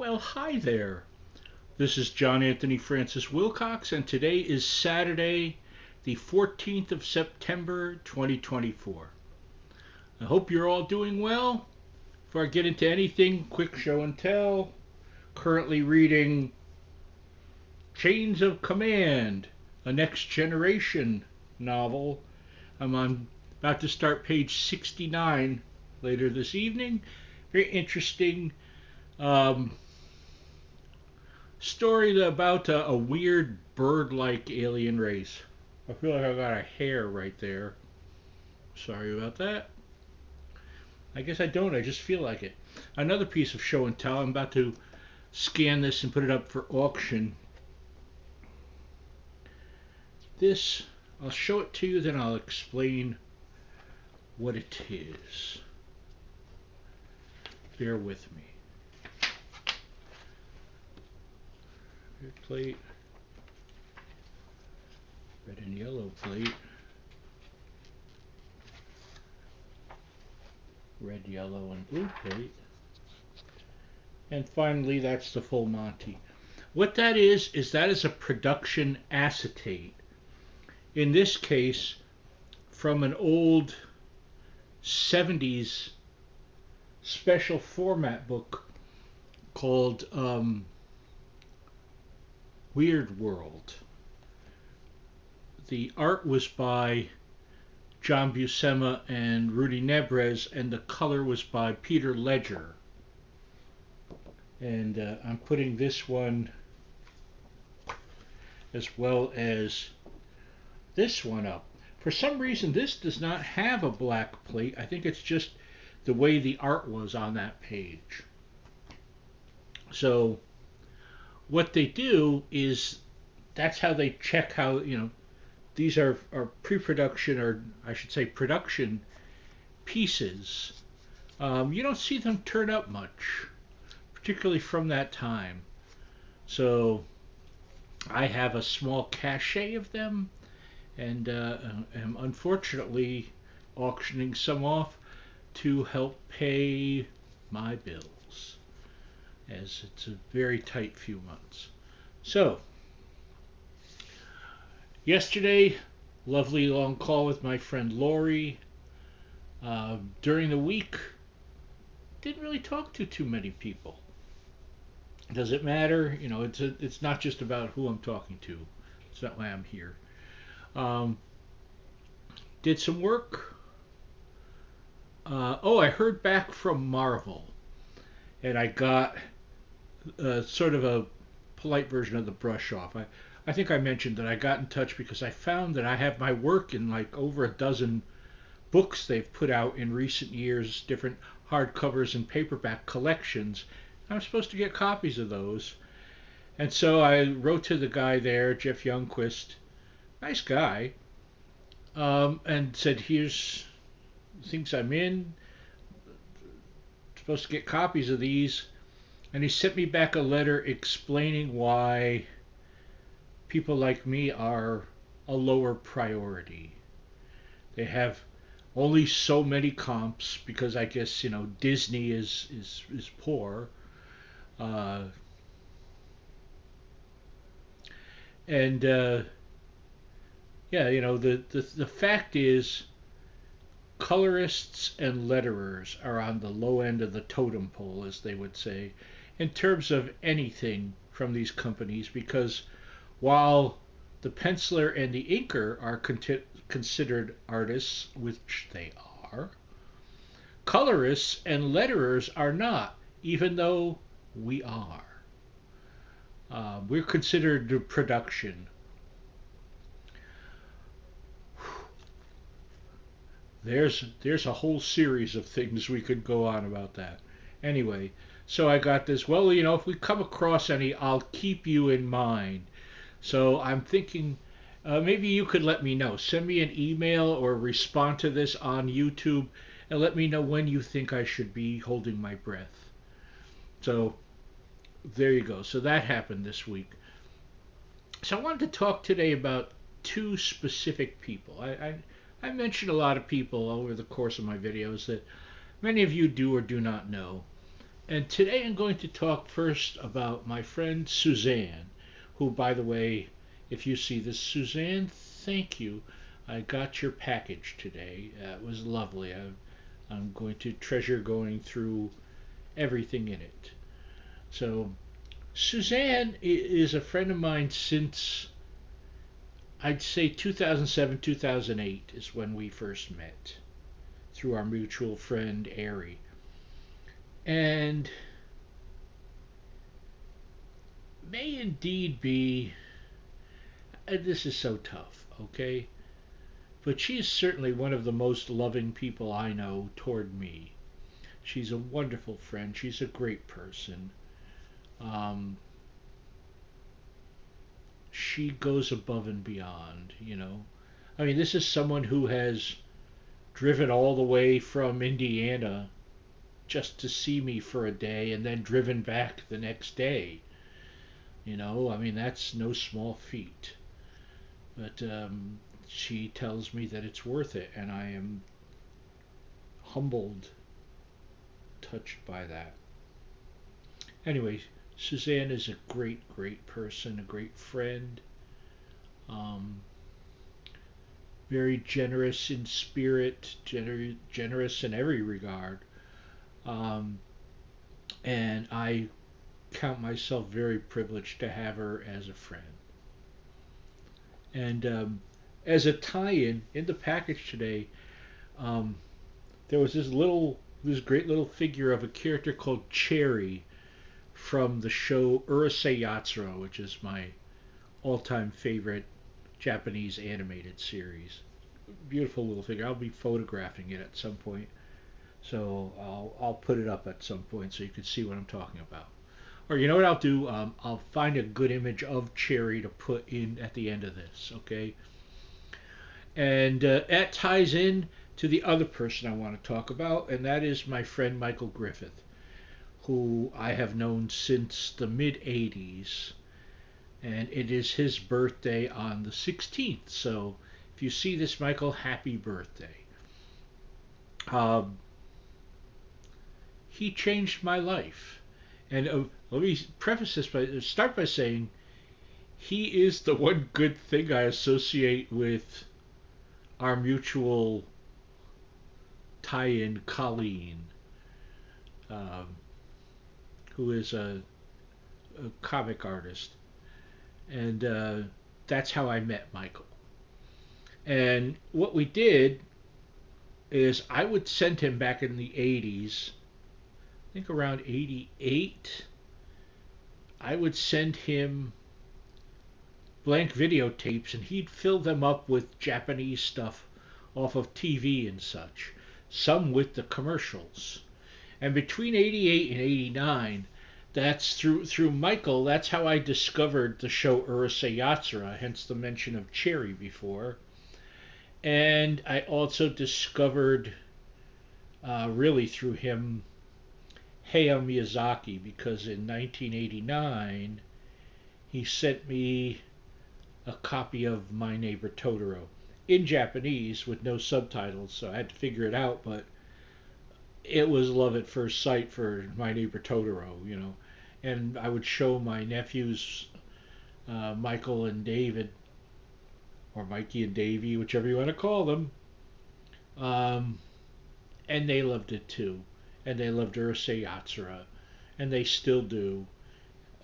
Well, hi there. This is John Anthony Francis Wilcox, and today is Saturday, the 14th of September, 2024. I hope you're all doing well. Before I get into anything, quick show and tell. Currently reading Chains of Command, a Next Generation novel. About to start page 69 later this evening. Very interesting story about a weird bird-like alien race. I feel like I got a hair right there. Sorry about that. I guess I don't. I just feel like it. Another piece of show and tell. I'm about to scan this and put it up for auction. This, I'll show it to you, then I'll explain what it is. Bear with me. Red plate. Red and yellow plate. Red, yellow, and blue plate. And finally, that's the full Monty. What that is that is a production acetate. In this case, from an old 70s special format book called Weird World. The art was by John Buscema and Rudy Nebres, and the color was by Peter Ledger. And I'm putting this one as well as this one up. For some reason, this does not have a black plate. I think it's just the way the art was on that page. So what they do is, that's how they check how, these are pre-production, or I should say production pieces. You don't see them turn up much, particularly from that time. So I have a small cache of them, and am unfortunately auctioning some off to help pay my bills, as it's a very tight few months. So, yesterday, lovely long call with my friend Lori. During the week, didn't really talk to too many people. Does it matter? It's not just about who I'm talking to. It's not why I'm here. Did some work. I heard back from Marvel, and I got sort of a polite version of the brush off. I think I mentioned that I got in touch because I found that I have my work in like over a dozen books they've put out in recent years, different hardcovers and paperback collections. I'm supposed to get copies of those. And so I wrote to the guy there, Jeff Youngquist, nice guy, and said, here's things I'm in, supposed to get copies of these. And he sent me back a letter explaining why people like me are a lower priority. They have only so many comps because I guess Disney is poor, and the fact is, colorists and letterers are on the low end of the totem pole, as they would say, in terms of anything from these companies, because while the penciler and the inker are considered artists, which they are, colorists and letterers are not, even though we are. We're considered production. There's a whole series of things we could go on about that. Anyway, so I got this. Well, if we come across any, I'll keep you in mind. So I'm thinking maybe you could let me know. Send me an email or respond to this on YouTube and let me know when you think I should be holding my breath. So there you go. So that happened this week. So I wanted to talk today about two specific people. I mentioned a lot of people over the course of my videos that many of you do or do not know. And today I'm going to talk first about my friend Suzanne, who, by the way, if you see this, Suzanne, thank you. I got your package today. It was lovely. I'm going to treasure going through everything in it. So, Suzanne is a friend of mine since I'd say 2007, 2008 is when we first met through our mutual friend, Ari. And may indeed be, this is so tough, okay? But she is certainly one of the most loving people I know toward me. She's a wonderful friend. She's a great person. Um, she goes above and beyond, you know. I mean, this is someone who has driven all the way from Indiana just to see me for a day and then driven back the next day. You know, I mean, that's no small feat. But she tells me that it's worth it, and I am humbled, touched by that. Anyway, Suzanne is a great, great person, a great friend, um, very generous in spirit, generous in every regard. Um, and I count myself very privileged to have her as a friend. And as a tie-in in the package today, um, there was this great little figure of a character called Cherry from the show Urusei Yatsura, which is my all-time favorite Japanese animated series. Beautiful little figure. I'll be photographing it at some point, so I'll put it up at some point so you can see what I'm talking about. Or you know what I'll do? I'll find a good image of Cherry to put in at the end of this. Okay, and that ties in to the other person I want to talk about, and that is my friend Michael Griffith, who I have known since the mid 80s. And it is his birthday on the 16th. So if you see this, Michael, happy birthday. Um, he changed my life. And let me preface this by start by saying he is the one good thing I associate with our mutual tie-in Colleen, um, who is a comic artist, and that's how I met Michael. And what we did is I would send him back in the 80s, I think around 88, I would send him blank videotapes and he'd fill them up with Japanese stuff off of TV and such, some with the commercials. And between 88 and 89, that's through Michael, that's how I discovered the show Urusei Yatsura, hence the mention of Cherry before. And I also discovered, really through him, Hayao Miyazaki, because in 1989 he sent me a copy of My Neighbor Totoro in Japanese with no subtitles, so I had to figure it out, but it was love at first sight for My Neighbor Totoro, you know. And I would show my nephews, Michael and David, or Mikey and Davey, whichever you want to call them, um, and they loved it too. And they loved Urusei Yatsura, and they still do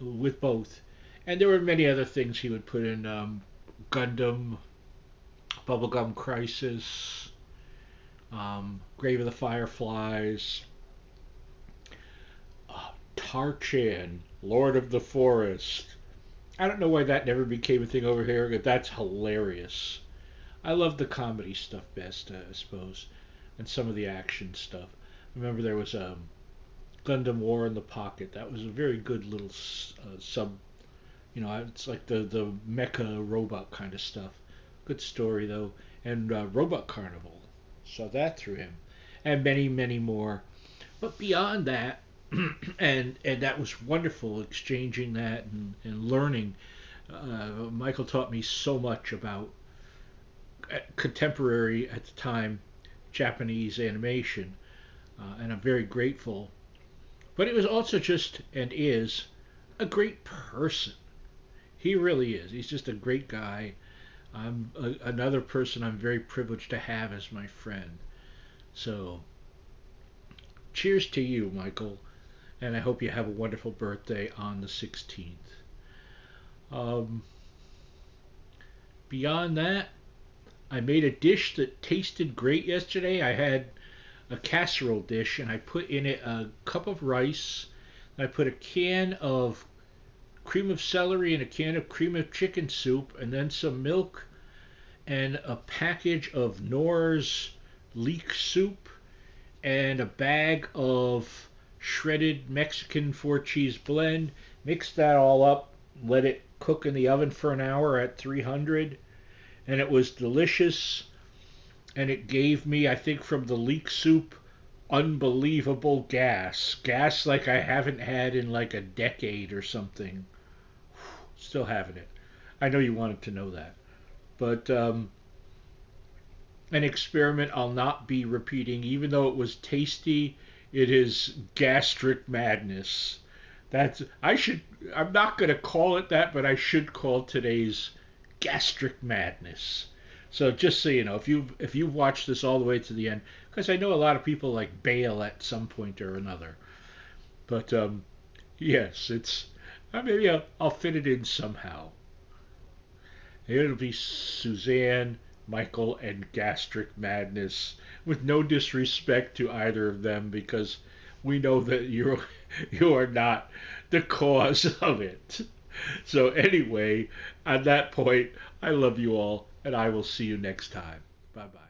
with both. And there were many other things he would put in, Gundam, Bubblegum Crisis, Grave of the Fireflies, Tarchan, Lord of the Forest. I don't know why that never became a thing over here, but that's hilarious. I love the comedy stuff best, I suppose, and some of the action stuff. Remember there was Gundam War in the Pocket. That was a very good little sub. You know, it's like the mecha robot kind of stuff. Good story though, and Robot Carnival. Saw that through him, and many many more. But beyond that, and that was wonderful exchanging that and learning. Michael taught me so much about contemporary at the time Japanese animation, and I'm very grateful But it was also just, and is, a great person. He really is. He's just a great guy. Another person I'm very privileged to have as my friend. So, cheers to you, Michael, and I hope you have a wonderful birthday on the 16th. Um, Beyond that, I made a dish that tasted great yesterday. I had a casserole dish and I put in it a cup of rice. I put a can of cream of celery and a can of cream of chicken soup and then some milk and a package of Knorr's leek soup and a bag of shredded Mexican four cheese blend. Mix that all up, let it cook in the oven for an hour at 300, and it was delicious. And it gave me, I think, from the leek soup, unbelievable gas. Gas like I haven't had in like a decade or something. Still having it. I know you wanted to know that. But an experiment I'll not be repeating, even though it was tasty. It is gastric madness. That's I should. I'm not going to call it that, but I should call today's gastric madness. So just so you know, if you've watched this all the way to the end, because I know a lot of people like bail at some point or another. But yes, it's maybe I'll fit it in somehow. It'll be Suzanne, Michael, and Gastric Madness, with no disrespect to either of them, because we know that you are not the cause of it. So anyway, on that point, I love you all, and I will see you next time. Bye bye.